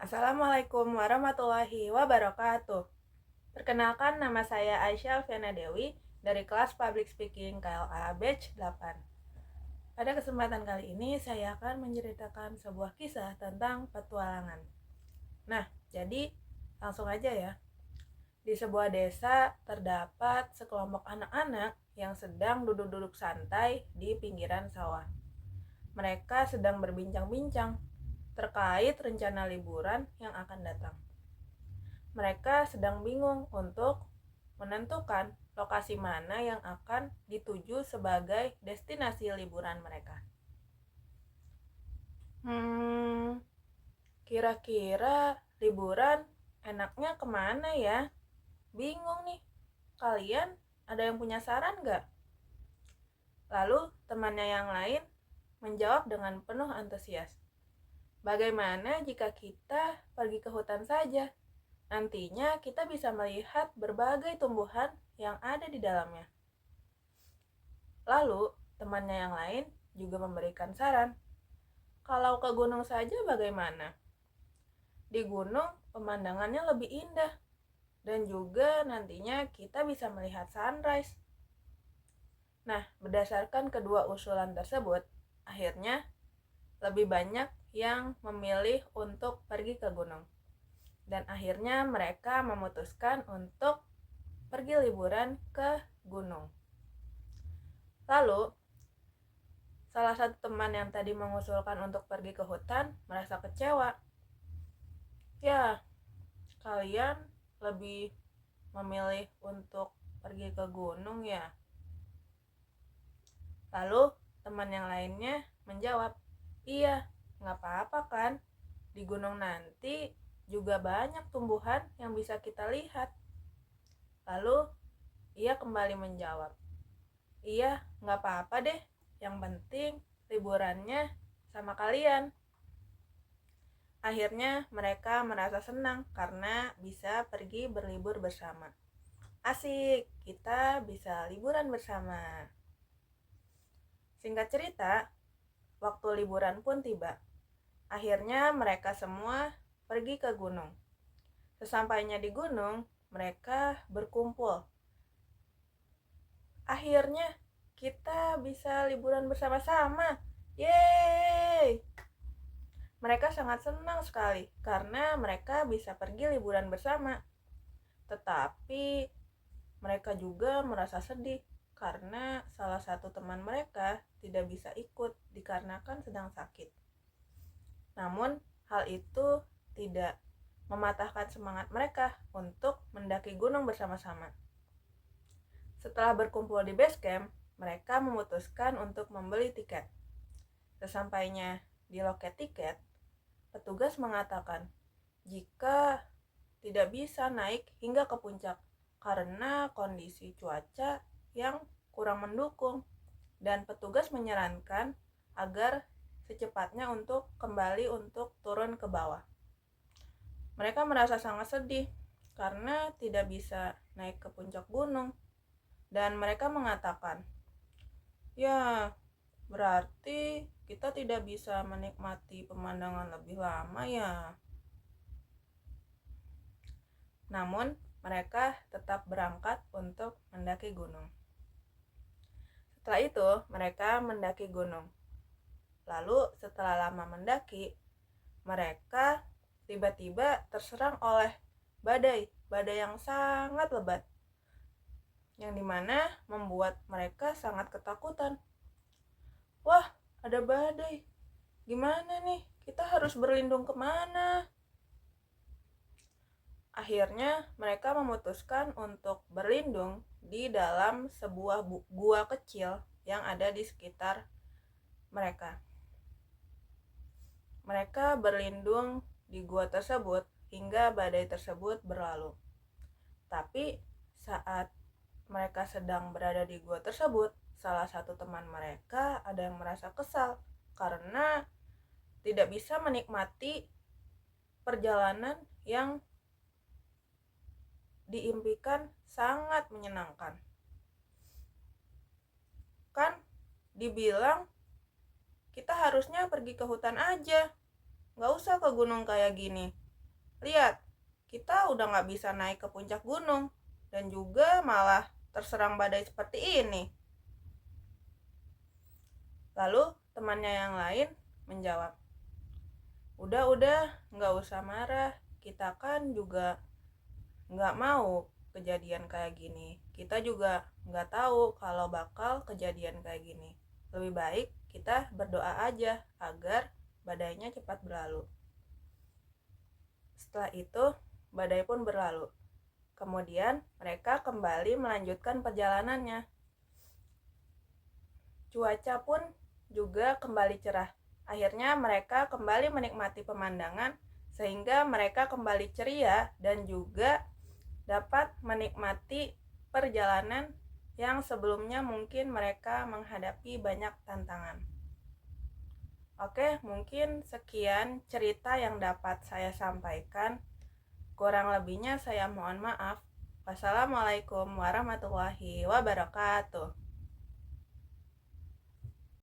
Assalamualaikum warahmatullahi wabarakatuh. Perkenalkan, nama saya Aisyah Alfiana Dewi dari kelas Public Speaking KLA Batch 8. Pada kesempatan kali ini saya akan menceritakan sebuah kisah tentang petualangan. Nah, jadi langsung aja ya. Di sebuah desa terdapat sekelompok anak-anak yang sedang duduk-duduk santai di pinggiran sawah. Mereka sedang berbincang-bincang terkait rencana liburan yang akan datang. Mereka sedang bingung untuk menentukan lokasi mana yang akan dituju sebagai destinasi liburan mereka. Kira-kira liburan enaknya kemana ya? Bingung nih. Kalian ada yang punya saran nggak? Lalu temannya yang lain menjawab dengan penuh antusias. Bagaimana jika kita pergi ke hutan saja? Nantinya kita bisa melihat berbagai tumbuhan yang ada di dalamnya. Lalu, temannya yang lain juga memberikan saran. Kalau ke gunung saja bagaimana? Di gunung pemandangannya lebih indah dan juga nantinya kita bisa melihat sunrise. Nah, berdasarkan kedua usulan tersebut, akhirnya lebih banyak yang memilih untuk pergi ke gunung. Dan akhirnya mereka memutuskan untuk pergi liburan ke gunung. Lalu, salah satu teman yang tadi mengusulkan untuk pergi ke hutan merasa kecewa. Ya, kalian lebih memilih untuk pergi ke gunung ya? Lalu, teman yang lainnya menjawab, iya, nggak apa-apa kan? Di gunung nanti juga banyak tumbuhan yang bisa kita lihat. Lalu, ia kembali menjawab, iya, nggak apa-apa deh. Yang penting liburannya sama kalian. Akhirnya mereka merasa senang karena bisa pergi berlibur bersama. Asik, kita bisa liburan bersama. Singkat cerita, waktu liburan pun tiba. Akhirnya mereka semua pergi ke gunung. Sesampainya di gunung, mereka berkumpul. Akhirnya kita bisa liburan bersama-sama. Yeay! Mereka sangat senang sekali karena mereka bisa pergi liburan bersama. Tetapi mereka juga merasa sedih karena salah satu teman mereka tidak bisa ikut dikarenakan sedang sakit. Namun hal itu tidak mematahkan semangat mereka untuk mendaki gunung bersama-sama. Setelah berkumpul di base camp, mereka memutuskan untuk membeli tiket. Sesampainya di loket tiket, petugas mengatakan jika tidak bisa naik hingga ke puncak karena kondisi cuaca yang kurang mendukung, dan petugas menyarankan agar secepatnya untuk kembali untuk turun ke bawah. Mereka merasa sangat sedih karena tidak bisa naik ke puncak gunung, dan mereka mengatakan, ya, berarti kita tidak bisa menikmati pemandangan lebih lama ya. Namun, mereka tetap berangkat untuk mendaki gunung. Setelah itu, mereka mendaki gunung. Lalu, setelah lama mendaki, mereka tiba-tiba terserang oleh badai yang sangat lebat, yang dimana membuat mereka sangat ketakutan. Wah, ada badai. Gimana nih? Kita harus berlindung kemana? Akhirnya mereka memutuskan untuk berlindung di dalam sebuah gua kecil yang ada di sekitar mereka. Mereka berlindung di gua tersebut hingga badai tersebut berlalu. Tapi saat mereka sedang berada di gua tersebut, salah satu teman mereka ada yang merasa kesal karena tidak bisa menikmati perjalanan yang diimpikan sangat menyenangkan. Kan dibilang kita harusnya pergi ke hutan aja, gak usah ke gunung kayak gini. Lihat, kita udah nggak bisa naik ke puncak gunung dan juga malah terserang badai seperti ini. Lalu temannya yang lain menjawab, udah, nggak usah marah. Kita kan juga nggak mau kejadian kayak gini. Kita juga nggak tahu kalau bakal kejadian kayak gini. Lebih baik kita berdoa aja agar badainya cepat berlalu. Setelah itu, badai pun berlalu. Kemudian mereka kembali melanjutkan perjalanannya. Cuaca pun juga kembali cerah. Akhirnya mereka kembali menikmati pemandangan sehingga mereka kembali ceria dan juga dapat menikmati perjalanan yang sebelumnya mungkin mereka menghadapi banyak tantangan. Oke, mungkin sekian cerita yang dapat saya sampaikan. Kurang lebihnya saya mohon maaf. Wassalamualaikum warahmatullahi wabarakatuh.